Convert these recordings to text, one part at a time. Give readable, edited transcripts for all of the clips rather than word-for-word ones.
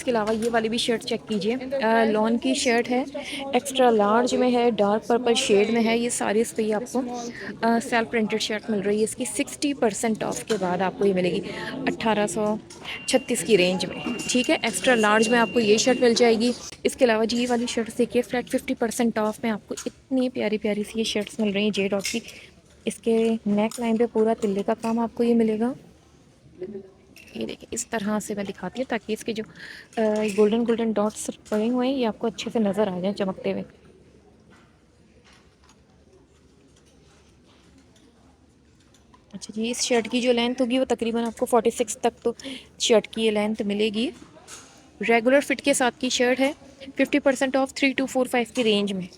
इसके अलावा ये वाली भी शर्ट चेक कीजिए, लॉन की शर्ट है, एक्स्ट्रा लार्ज में है, डार्क पर्पल शेड में है। ये सारी इस पर आपको सेल्फ प्रिंटेड शर्ट मिल रही है। इसकी 60% ऑफ के बाद आपको ये मिलेगी 1836 की रेंज में। ठीक है, एक्स्ट्रा लार्ज में आपको ये शर्ट मिल जाएगी। इसके अलावा जी ये वाली शर्ट देखिए, फ्लैट 50% ऑफ में आपको इतनी प्यारी प्यारी सी ये शर्ट्स मिल रही हैं जे डॉट की। इसके नेक लाइन पे पूरा तिल्ले का काम आपको ये मिलेगा। ये देखिए, इस तरह से मैं दिखाती हूँ ताकि इसके जो गोल्डन गोल्डन डॉट्स पड़े हुए हैं ये आपको अच्छे से नज़र आ जाए चमकते हुए। अच्छा जी, इस शर्ट की जो लेंथ होगी वो तकरीबन आपको 46 तक तो शर्ट की ये लेंथ मिलेगी। रेगुलर फिट के साथ की शर्ट है, 50% ऑफ 3245 की रेंज में।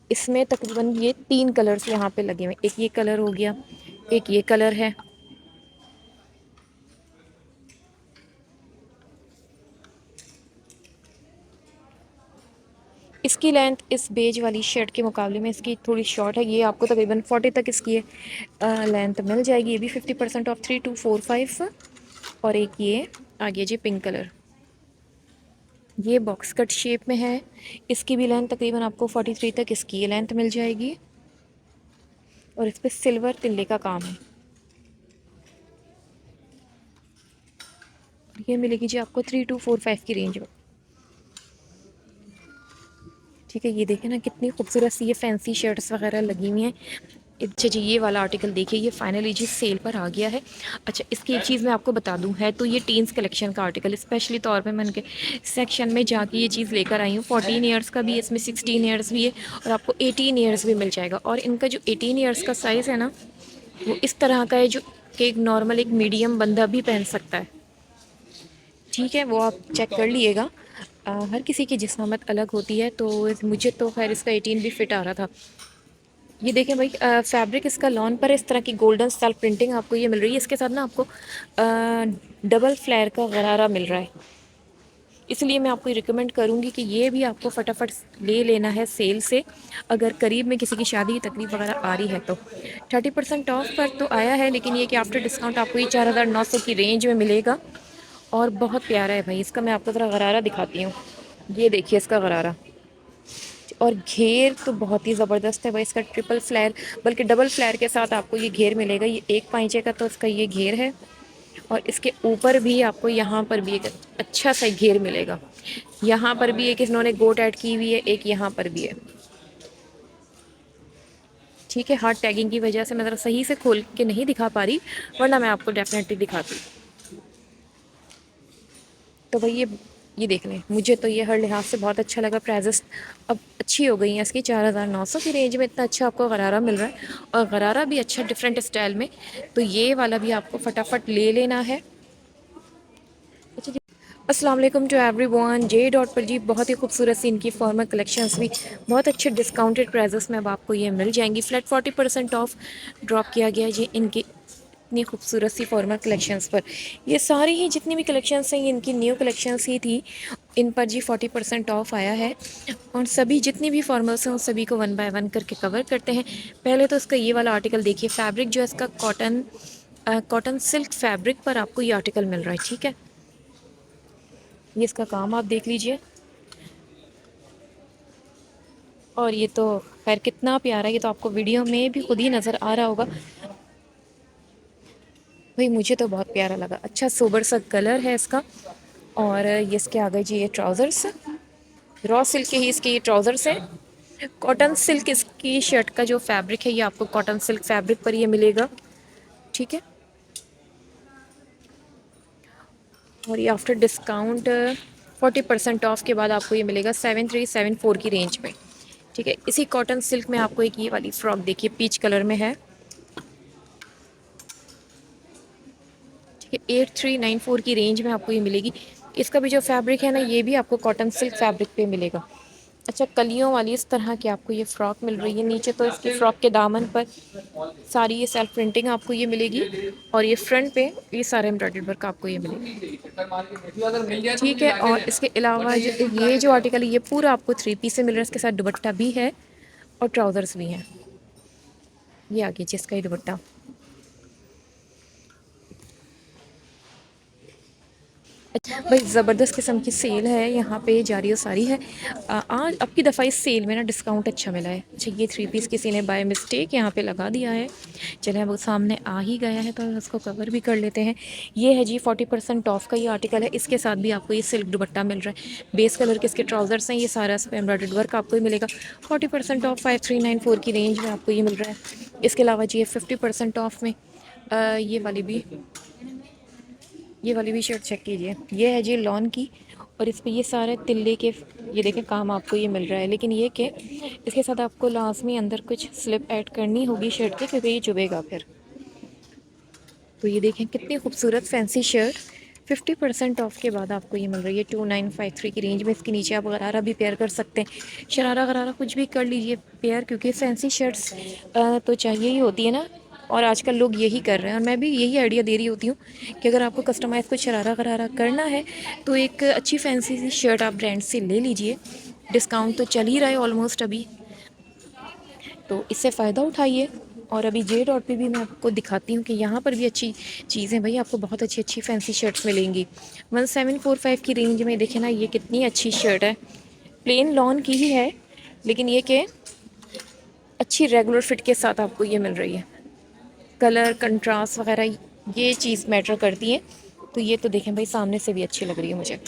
इसमें तकरीबन ये 3 कलर्स यहाँ पे लगे हुए, एक ये कलर हो गया, एक ये कलर है। इसकी लेंथ इस बेज वाली शर्ट के मुकाबले में इसकी थोड़ी शॉर्ट है। ये आपको तकरीबन 40 तक इसकी लेंथ मिल जाएगी। ये भी 50% ऑफ 3245। और एक ये आ गया जी पिंक कलर, ये बॉक्स कट शेप में है। इसकी भी लेंथ तकरीबन आपको 43 तक इसकी ये लेंथ मिल जाएगी। और इस पर सिल्वर तिल्ले का काम है। ये मिलेगी जी आपको 3245 की रेंज में। ठीक है, ये देखें ना कितनी खूबसूरत सी ये फैंसी शर्ट्स वगैरह लगी हुई हैं। अच्छा जी, ये वाला आर्टिकल देखिए, ये फाइनली जी सेल पर आ गया है। अच्छा, इसकी एक चीज़ मैं आपको बता दूं, है तो ये टीन्स कलेक्शन का आर्टिकल, स्पेशली तौर पे मैं उनके सेक्शन में जाके ये चीज़ लेकर आई हूँ। 14 ईयर्स का भी है, इसमें 16 ईयर्स भी है, और आपको 18 ईयर्स भी मिल जाएगा। और इनका जो 18 ईयर्स का साइज़ है ना, वो इस तरह का है जो कि एक नॉर्मल एक मीडियम बंदा भी पहन सकता है। ठीक है, वो आप चेक कर लिएगा। हर किसी की जिस्मामत अलग होती है, तो मुझे तो खैर इसका 18 भी फिट आ रहा था। ये देखें भाई, फैब्रिक इसका लॉन पर है, इस तरह की गोल्डन स्टाइल प्रिंटिंग आपको ये मिल रही है। इसके साथ ना आपको डबल फ्लेयर का गरारा मिल रहा है। इसलिए मैं आपको रिकमेंड करूँगी कि ये भी आपको फटाफट ले लेना है सेल से, अगर करीब में किसी की शादी की तकलीफ वगैरह आ रही है तो। 30% ऑफ पर तो आया है, लेकिन ये कि आफ्टर डिस्काउंट आपको ये 4900 की रेंज में मिलेगा। और बहुत प्यारा है भाई, इसका मैं आपको ज़रा गरारा दिखाती हूँ। ये देखिए इसका गरारा, और घेर तो बहुत ही ज़बरदस्त है भाई इसका। ट्रिपल फ्लेयर बल्कि डबल फ्लेयर के साथ आपको ये घेर मिलेगा। ये एक पाइंचे का तो इसका ये घेर है, और इसके ऊपर भी आपको यहाँ पर भी एक अच्छा सा घेर मिलेगा। यहाँ पर भी एक इन्होंने गोट ऐड की हुई है, एक यहाँ पर भी है। ठीक है, हार्ड टैगिंग की वजह से मैं ज़रा सही से खोल के नहीं दिखा पा रही, वरना मैं आपको डेफिनेटली दिखाती। तो भाई ये देख लें, मुझे तो ये हर लिहाज से बहुत अच्छा लगा। प्राइजेस अब अच्छी हो गई हैं इसकी, 4900 की रेंज में इतना अच्छा आपको गरारा मिल रहा है, और गरारा भी अच्छा डिफरेंट स्टाइल में। तो ये वाला भी आपको फटाफट ले लेना है। अच्छा जी, अस्सलाम वालेकुम टू एवरीवन। जे डॉट पर जी बहुत ही खूबसूरत सी इनकी फॉर्मल कलेक्शंस भी बहुत अच्छे डिस्काउंटेड प्राइजेस में अब आपको ये मिल जाएंगी। फ्लैट 40% ऑफ ड्रॉप किया गया है जी इनकी इतनी खूबसूरत सी फॉर्मल कलेक्शंस पर। ये सारी ही जितनी भी कलेक्शंस हैं ये इनकी न्यू कलेक्शंस ही थी, इन पर जी 40% ऑफ आया है। और सभी जितनी भी फॉर्मल्स हैं उन सभी को 1 बाय 1 करके कवर करते हैं। पहले तो इसका ये वाला आर्टिकल देखिए, फैब्रिक जो है इसका कॉटन सिल्क फैब्रिक पर आपको ये आर्टिकल मिल रहा है। ठीक है, ये इसका काम आप देख लीजिए, और ये तो खैर कितना प्यारा है, ये तो आपको वीडियो में भी खुद ही नज़र आ रहा होगा भाई। मुझे तो बहुत प्यारा लगा, अच्छा सोबर सा कलर है इसका। और ये इसके आगे जी ये ट्राउज़र्स, रॉ सिल्क के ही इसके ये ट्राउज़र्स हैं। कॉटन सिल्क इसकी शर्ट का जो फैब्रिक है ये आपको कॉटन सिल्क फैब्रिक पर ये मिलेगा। ठीक है, और ये आफ्टर डिस्काउंट 40% ऑफ के बाद आपको ये मिलेगा 7374 की रेंज में। ठीक है, इसी कॉटन सिल्क में आपको एक ये वाली फ्रॉक देखिए पीच कलर में है। ठीक है, 8394 की रेंज में आपको ये मिलेगी। इसका भी जो फैब्रिक है ना ये भी आपको कॉटन सिल्क फैब्रिक पे मिलेगा। अच्छा, कलियों वाली इस तरह की आपको ये फ़्रॉक मिल रही है। नीचे तो इसकी फ़्रॉक के दामन पर सारी ये सेल्फ प्रिंटिंग आपको ये मिलेगी, और ये फ्रंट पे ये सारे एम्ब्रॉयडरी वर्क आपको ये मिलेगा। ठीक है, और इसके अलावा ये जो आर्टिकल है ये पूरा आपको 3 पीस से मिल रहा है। इसके साथ दुपट्टा भी है और ट्राउज़र्स भी हैं। ये आगे जिसका ये दुपट्टा, भाई ज़बरदस्त किस्म की सेल है यहाँ पे जारी और सारी है। आज अब की दफ़ा इस सेल में ना डिस्काउंट अच्छा मिला है। अच्छा ये 3 पीस किसी ने बाय मिस्टेक यहाँ पे लगा दिया है। चलें अब वो सामने आ ही गया है तो उसको कवर भी कर लेते हैं। ये है जी 40% ऑफ का ये आर्टिकल है। इसके साथ भी आपको ये सिल्क दुपट्टा मिल रहा है। बेस कलर के इसके ट्राउज़र्स हैं। ये सारा इस पर एम्ब्रॉयडर्ड वर्क आपको ही मिलेगा। 40% ऑफ 5394 की रेंज में आपको ये मिल रहा है। इसके अलावा जी ये 50% ऑफ में ये वाली भी शर्ट चेक कीजिए। ये है जी लॉन की और इस पे ये सारे तिल्ले के ये देखें काम आपको ये मिल रहा है। लेकिन ये कि इसके साथ आपको लाजमी अंदर कुछ स्लिप ऐड करनी होगी शर्ट के, क्योंकि ये चुभेगा फिर। तो ये देखें कितनी खूबसूरत फैंसी शर्ट 50% ऑफ के बाद आपको ये मिल रही है 2953 की रेंज में। इसके नीचे आप गरारा भी पेयर कर सकते हैं। शरारा गरारा कुछ भी कर लीजिए पेयर, क्योंकि फैंसी शर्ट्स तो चाहिए ही होती है ना। और आजकल लोग यही कर रहे हैं और मैं भी यही आइडिया दे रही होती हूँ कि अगर आपको कस्टमाइज़ कुछ शरारा गरारा करना है तो एक अच्छी फैंसी सी शर्ट आप ब्रांड से ले लीजिए। डिस्काउंट तो चल ही रहा है ऑलमोस्ट अभी, तो इससे फ़ायदा उठाइए। और अभी जे डॉट पे भी मैं आपको दिखाती हूँ कि यहाँ पर भी अच्छी चीज़ें, भाई आपको बहुत अच्छी अच्छी फैंसी शर्ट्स मिलेंगी 1745 की रेंज में। देखे ना ये कितनी अच्छी शर्ट है, प्लेन लॉन की ही है लेकिन ये कि अच्छी रेगुलर फिट के साथ आपको ये मिल रही है। कलर कंट्रास्ट वगैरह ये चीज़ मैटर करती है। तो ये तो देखें भाई सामने से भी अच्छी लग रही है मुझे।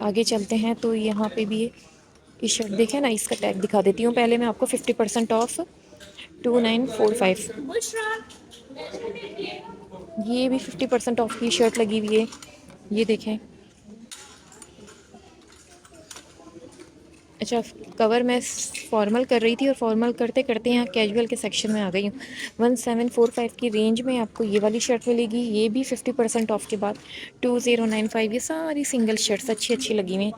आगे चलते हैं तो यहाँ पे भी ये शर्ट देखें ना, इसका टैग दिखा देती हूँ पहले मैं आपको। 50% ऑफ 2945। ये भी 50% ऑफ की शर्ट लगी हुई है। ये देखें। अच्छा कवर मैं फॉर्मल कर रही थी और फॉर्मल करते करते यहाँ कैजुअल के सेक्शन में आ गई हूँ। 1745 की रेंज में आपको ये वाली शर्ट मिलेगी। ये भी 50% ऑफ के बाद 2095। ये सारी सिंगल शर्ट्स अच्छी अच्छी लगी हुई हैं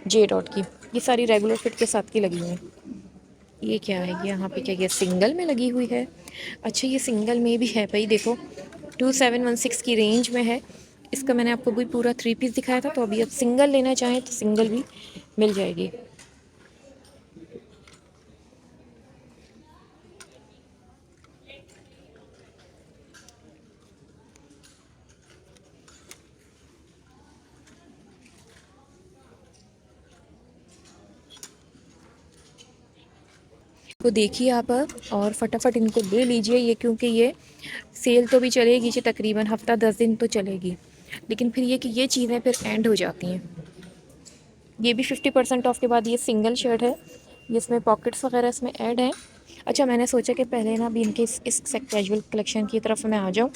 जे डॉट की। ये सारी रेगुलर फिट के साथ की लगी हुई हैं। ये क्या है, ये यहाँ पे क्या, ये सिंगल में लगी हुई है। अच्छा ये सिंगल में भी है भाई, देखो 2716 की रेंज में है। इसका मैंने आपको भी पूरा 3 पीस दिखाया था, तो अभी आप सिंगल लेना चाहें तो सिंगल भी मिल जाएगी। तो देखिए आप और फटाफट इनको ले लीजिए ये, क्योंकि ये सेल तो भी चलेगी जी तकरीबन हफ़्ता 10 दिन तो चलेगी, लेकिन फिर ये कि ये चीज़ें फिर एंड हो जाती हैं। ये भी 50% ऑफ के बाद ये सिंगल शर्ट है, जिसमें पॉकेट्स वगैरह इसमें ऐड हैं। अच्छा मैंने सोचा कि पहले ना भी इनके इस कैजुअल कलेक्शन की तरफ मैं आ जाऊँ।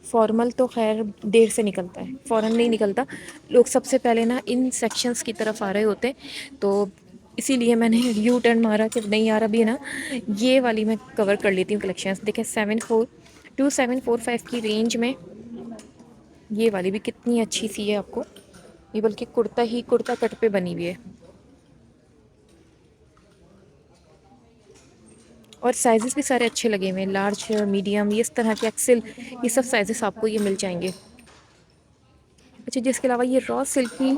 फॉर्मल तो खैर देर से निकलता है, फ़ौरन नहीं निकलता। लोग सबसे पहले ना इन सेक्शंस की तरफ आ रहे होते हैं, तो इसीलिए मैंने यू टर्न मारा कि नहीं यार अभी ना ये वाली मैं कवर कर लेती हूँ कलेक्शंस। देखें 2745 की रेंज में ये वाली भी कितनी अच्छी सी है आपको। ये बल्कि कुर्ता ही कुर्ता कट पे बनी हुई है और साइज़ेस भी सारे अच्छे लगे हुए हैं। लार्ज मीडियम ये इस तरह के एक्सेल ये सब साइज़ेस आपको ये मिल जाएंगे। अच्छा जिसके अलावा ये रॉ सिल्क की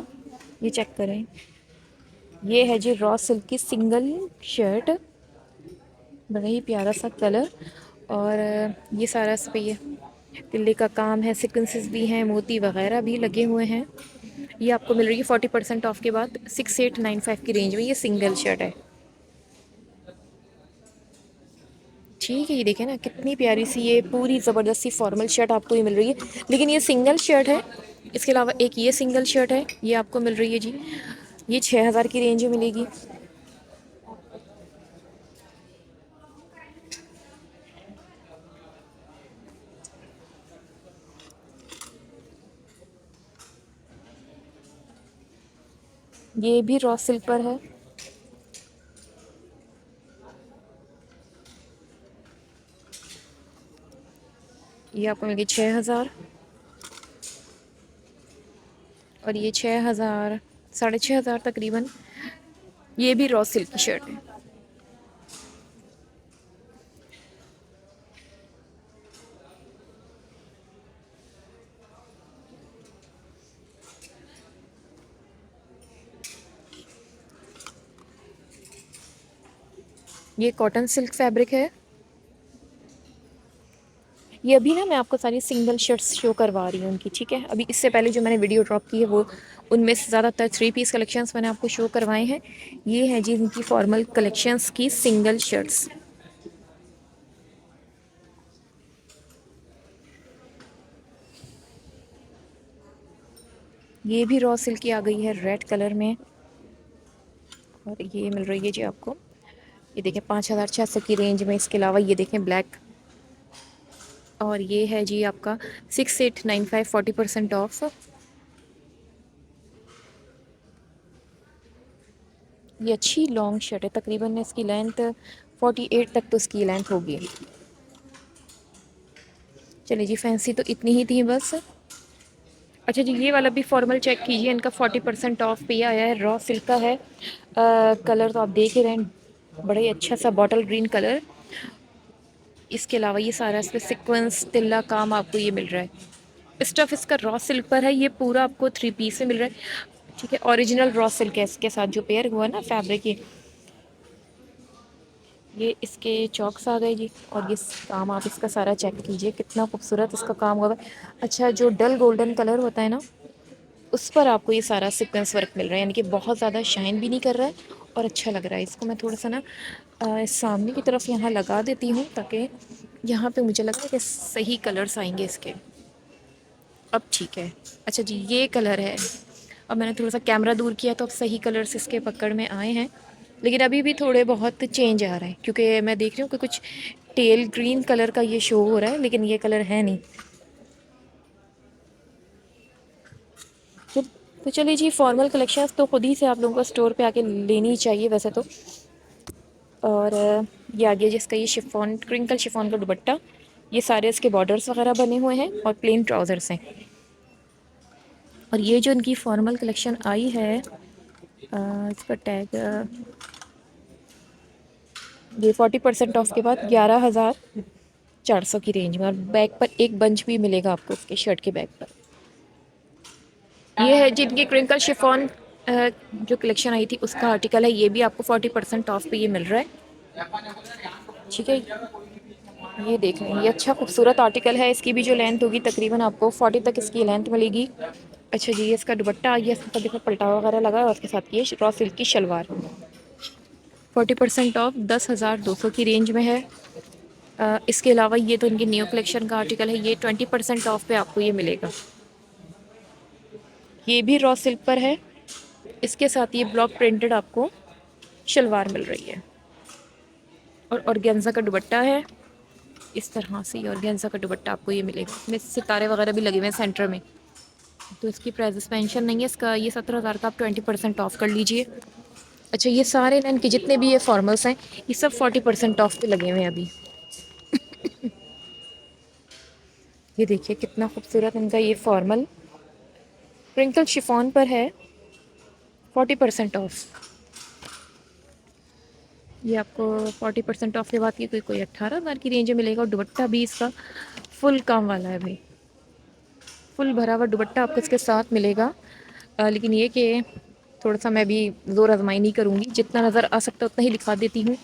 ये चेक करें। ये है जी रॉ सिल्क की सिंगल शर्ट, बड़ा ही प्यारा सा कलर। और ये सारा इस पे ये तिल्ले का काम है, सिक्वेंसेस भी हैं, मोती वगैरह भी लगे हुए हैं। ये आपको मिल रही है 40% ऑफ के बाद 6895 की रेंज में। ये सिंगल शर्ट है, ठीक है। ये देखें ना कितनी प्यारी सी ये पूरी ज़बरदस्ती फॉर्मल शर्ट आपको ये मिल रही है, लेकिन ये सिंगल शर्ट है। इसके अलावा एक ये सिंगल शर्ट है, ये आपको मिल रही है जी, ये 6000 की रेंज में मिलेगी। ये भी रॉ सिल्क पर है। ये आपको मिलेगी 6000 और ये 6000 6500 तकरीबन। ये भी रॉ सिल्क की शर्ट है। ये कॉटन सिल्क फैब्रिक है। ये अभी ना मैं आपको सारी सिंगल शर्ट्स शो करवा रही हूँ उनकी, ठीक है। अभी इससे पहले जो मैंने वीडियो ड्रॉप की है वो उनमें से ज़्यादातर 3 पीस कलेक्शंस मैंने आपको शो करवाए हैं। ये हैं जी इनकी फॉर्मल कलेक्शंस की सिंगल शर्ट्स। ये भी रॉ सिल्क की आ गई है रेड कलर में, और ये मिल रही है जी आपको, ये देखें 5,600 की रेंज में। इसके अलावा ये देखें ब्लैक, और ये है जी आपका 6,895, 40% ऑफ। ये अच्छी लॉन्ग शर्ट है, तकरीबन इसकी लेंथ 48 तक तो इसकी लेंथ होगी। चलिए जी, फैंसी तो इतनी ही थी बस। अच्छा जी, ये वाला भी फॉर्मल चेक कीजिए, इनका 40% ऑफ पे आया है, रॉ सिल्क का है। कलर तो आप देख ही रहे हैं, बड़ा ही अच्छा सा बॉटल ग्रीन कलर। इसके अलावा ये सारा इस पर सिक्वेंस तिल्ला काम आपको ये मिल रहा है। स्टफ़ इसका रॉ सिल्क पर है, ये पूरा आपको 3 पीस में मिल रहा है, ठीक है। ओरिजिनल रॉ सिल्क है इसके साथ जो पेयर हुआ ना फैब्रिक ये इसके चॉक्स आ गए जी। और ये काम आप इसका सारा चेक कीजिए, कितना खूबसूरत इसका काम हुआ है। अच्छा, जो डल गोल्डन कलर होता है ना, उस पर आपको ये सारा सीक्वेंस वर्क मिल रहा है, यानी कि बहुत ज़्यादा शाइन भी नहीं कर रहा है और अच्छा लग रहा है। इसको मैं थोड़ा सा ना सामने की तरफ यहाँ लगा देती हूँ, ताकि यहाँ पे मुझे लगा कि सही कलर्स आएंगे इसके। अब ठीक है। अच्छा जी, ये कलर है। अब मैंने थोड़ा सा कैमरा दूर किया तो अब सही कलर्स इसके पकड़ में आए हैं, लेकिन अभी भी थोड़े बहुत चेंज आ रहा है, क्योंकि मैं देख रही हूँ कि कुछ टेल ग्रीन कलर का ये शो हो रहा है, लेकिन ये कलर है नहीं। तो, तो चलिए जी, फॉर्मल कलेक्शंस तो खुद ही से आप लोगों को स्टोर पे आके लेनी ही चाहिए वैसे तो। और ये आ गया जिसका ये शिफॉन, क्रिंकल शिफॉन का दुपट्टा। ये सारे इसके बॉर्डर्स वगैरह बने हुए हैं और प्लेन ट्राउज़र्स हैं। और ये जो इनकी फॉर्मल कलेक्शन आई है, इसका टैग ये 40% ऑफ के बाद 11,400 की रेंज में, और बैक पर एक बंच भी मिलेगा आपको उसके शर्ट के बैक पर। ये है जिनकी क्रिंकल शिफॉन जो कलेक्शन आई थी उसका आर्टिकल है, ये भी आपको 40% ऑफ पे ये मिल रहा है, ठीक है। ये देख लें, ये अच्छा खूबसूरत आर्टिकल है। इसकी भी जो लेंथ होगी तकरीबन आपको 40 तक इसकी लेंथ मिलेगी। अच्छा जी, ये इसका दुपट्टा, ये इसका देखो पल्टा वगैरह लगा है, और उसके साथ ये रॉ सिल्क की शलवार। 40% ऑफ 10,200 की रेंज में है। इसके अलावा ये तो इनकी न्यू कलेक्शन का आर्टिकल है, ये 20% ऑफ पे आपको ये मिलेगा। ये भी रॉ सिल्क पर है, इसके साथ ये ब्लॉक प्रिंटेड आपको शलवार मिल रही है, और ऑर्गेन्जा का दुपट्टा है। इस तरह से ऑर्गेन्जा का दुपट्टा आपको ये मिलेगा, इसमें सितारे वगैरह भी लगे हुए हैं सेंटर में। तो इसकी प्राइस मेंशन नहीं है, इसका ये 17,000 का आप 20% ऑफ कर लीजिए। अच्छा, ये सारे ना इनके जितने भी ये फॉर्मल्स हैं, ये सब 40% ऑफ पे लगे हुए हैं अभी। ये देखिए कितना खूबसूरत इनका ये फॉर्मल प्रिंकल शिफॉन पर है, 40% ऑफ। ये आपको 40% ऑफ के बाद ये कोई 18,000 की रेंज में मिलेगा, और दुपट्टा भी इसका फुल काम वाला है भाई, फुल भरा हुआ दुपट्टा आपको इसके साथ मिलेगा। लेकिन ये कि थोड़ा सा मैं भी ज़ोर आजमाई नहीं करूँगी, जितना नज़र आ सकता है उतना ही दिखा देती हूँ।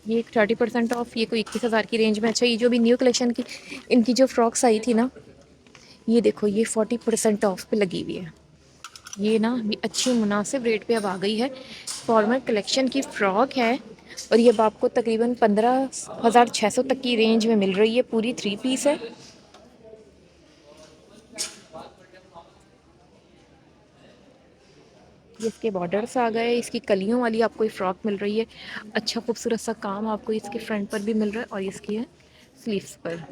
ये 30% ऑफ, ये कोई 21,000 की रेंज में। अच्छा, ये जो भी न्यू कलेक्शन की इनकी जो फ्रॉक्स आई थी ना, ये देखो ये 40% ऑफ पे लगी हुई है। ये ना भी अच्छी मुनासिब रेट पे अब आ गई है। फॉर्मल कलेक्शन की फ़्रॉक है, और ये अब आपको तकरीबन 15,600 तक की रेंज में मिल रही है। पूरी 3 पीस है। ये इसके बॉर्डर्स आ गए, इसकी कलियों वाली आपको ये फ़्रॉक मिल रही है। अच्छा खूबसूरत सा काम आपको इसके फ्रंट पर भी मिल रहा है, और इसकी है स्लीव्स पर।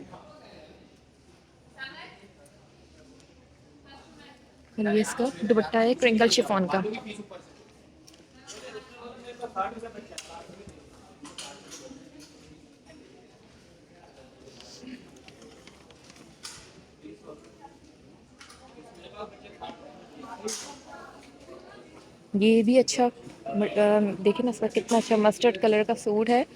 और ये इसका दुपट्टा है क्रिंकल शिफॉन का। ये भी अच्छा, देखिए ना इसका कितना अच्छा मस्टर्ड कलर का सूट है।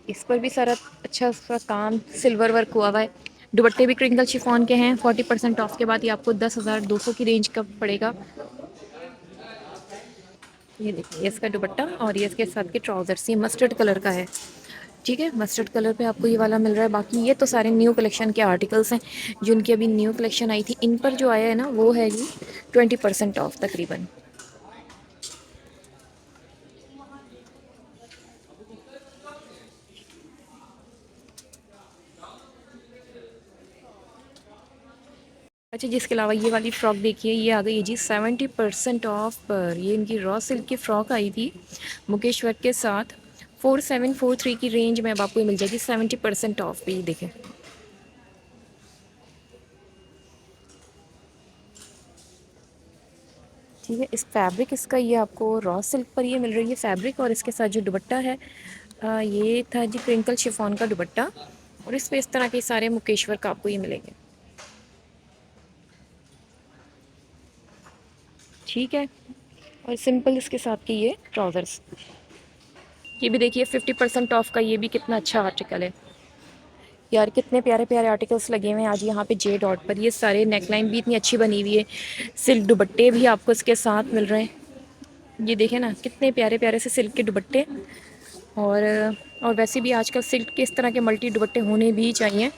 इस पर भी सारा अच्छा सा काम सिल्वर वर्क हुआ हुआ है। दुपट्टे भी क्रिंकल शिफॉन के हैं। 40% ऑफ के बाद ये आपको 10,200 की रेंज का पड़ेगा। ये देखिए, ये इसका दुपट्टा और ये इसके साथ के ट्राउजर्स, ये मस्टर्ड कलर का है। ठीक है, मस्टर्ड कलर पे आपको ये वाला मिल रहा है। बाकी ये तो सारे न्यू कलेक्शन के आर्टिकल्स हैं, जो इनकी अभी न्यू कलेक्शन आई थी। इन पर जो आया है ना वो है जी 20% ऑफ तकरीबन। अच्छा, जिसके अलावा ये वाली फ़्रॉक देखिए, ये आ गई है जी 70% ऑफ पर। ये इनकी रॉ सिल्क की फ़्रॉक आई थी मुकेश वर्क के साथ। 4743 की रेंज में अब आपको ये मिल जाएगी 70% ऑफ पे। ये देखें, ठीक है। इस फैब्रिक इसका ये आपको रॉ सिल्क पर ये मिल रही है फैब्रिक, और इसके साथ जो दुपट्टा है ये था जी क्रिंकल शिफॉन का दुपट्टा, और इस पे इस तरह के सारे मुकेश्वर का आपको ये मिलेंगे। ठीक है, और सिंपल इसके साथ के ये ट्राउज़र्स। ये भी देखिए 50% ऑफ का, ये भी कितना अच्छा आर्टिकल है यार। कितने प्यारे प्यारे आर्टिकल्स लगे हुए हैं आज यहाँ पे जे डॉट पर। ये सारे नेकलाइन भी इतनी अच्छी बनी हुई है, सिल्क दुपट्टे भी आपको इसके साथ मिल रहे हैं। ये देखें ना, कितने प्यारे प्यारे से सिल्क के दुपट्टे। और और वैसे भी आजकल सिल्क के इस तरह के मल्टी दुपट्टे होने भी चाहिए,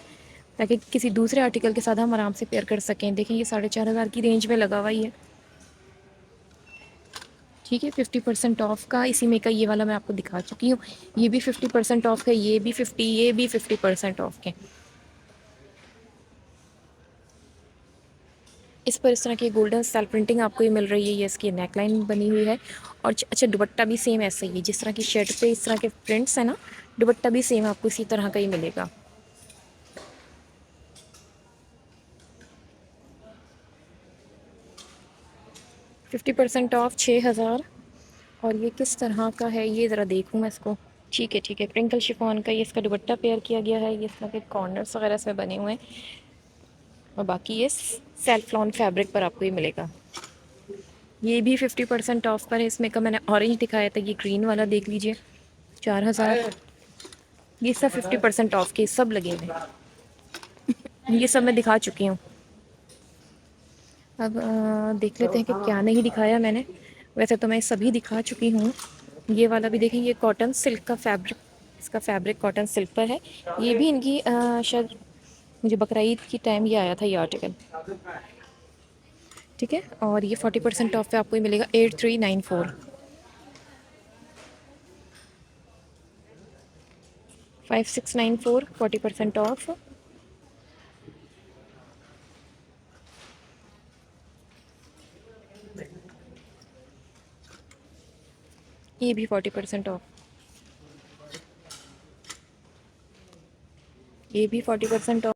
ताकि किसी दूसरे आर्टिकल के साथ हम आराम से पेयर कर सकें। देखें, ये 4,500 की रेंज में लगा हुआ ही है। ठीक है, 50% ऑफ का इसी में का ये वाला मैं आपको दिखा चुकी हूँ। ये भी 50% ऑफ है, ये भी 50, ये भी 50% ऑफ के। इस पर इस तरह की गोल्डन स्टाइल प्रिंटिंग आपको ये मिल रही है। ये इसकी नेकलाइन बनी हुई है, और अच्छा दुपट्टा भी सेम ऐसा ही है। जिस तरह की शर्ट पे इस तरह के प्रिंट्स है ना, दुपट्टा भी सेम आपको इसी तरह का ही मिलेगा। 50% ऑफ 6,000। और ये किस तरह का है, ये ज़रा देखूँ मैं इसको। ठीक है, ठीक है, प्रिंकल शिफॉन का ये इसका दुपट्टा पेयर किया गया है। ये इस तरह के कॉर्नर्स वगैरह से बने हुए हैं, और बाकी ये सेल्फ फैब्रिक पर आपको ये मिलेगा। ये भी 50% ऑफ पर है। इसमें का मैंने ऑरेंज दिखाया था, ये ग्रीन वाला देख लीजिए 4,000। ये सब 50% ऑफ के सब लगे हुए हैं। ये सब मैं दिखा चुकी हूँ। अब देख लेते हैं कि क्या नहीं दिखाया मैंने। वैसे तो मैं सभी दिखा चुकी हूँ। ये वाला भी देखें, ये कॉटन सिल्क का फैब्रिक, इसका फैब्रिक कॉटन सिल्क पर है। ये भी इनकी शायद मुझे बकरा ईद की टाइम ये आया था ये आर्टिकल। ठीक है, और ये 40% ऑफ पे आपको ये मिलेगा 8394। 5694, 40% ऑफ। ये भी 40% ऑफ, ये भी 40% ऑफ।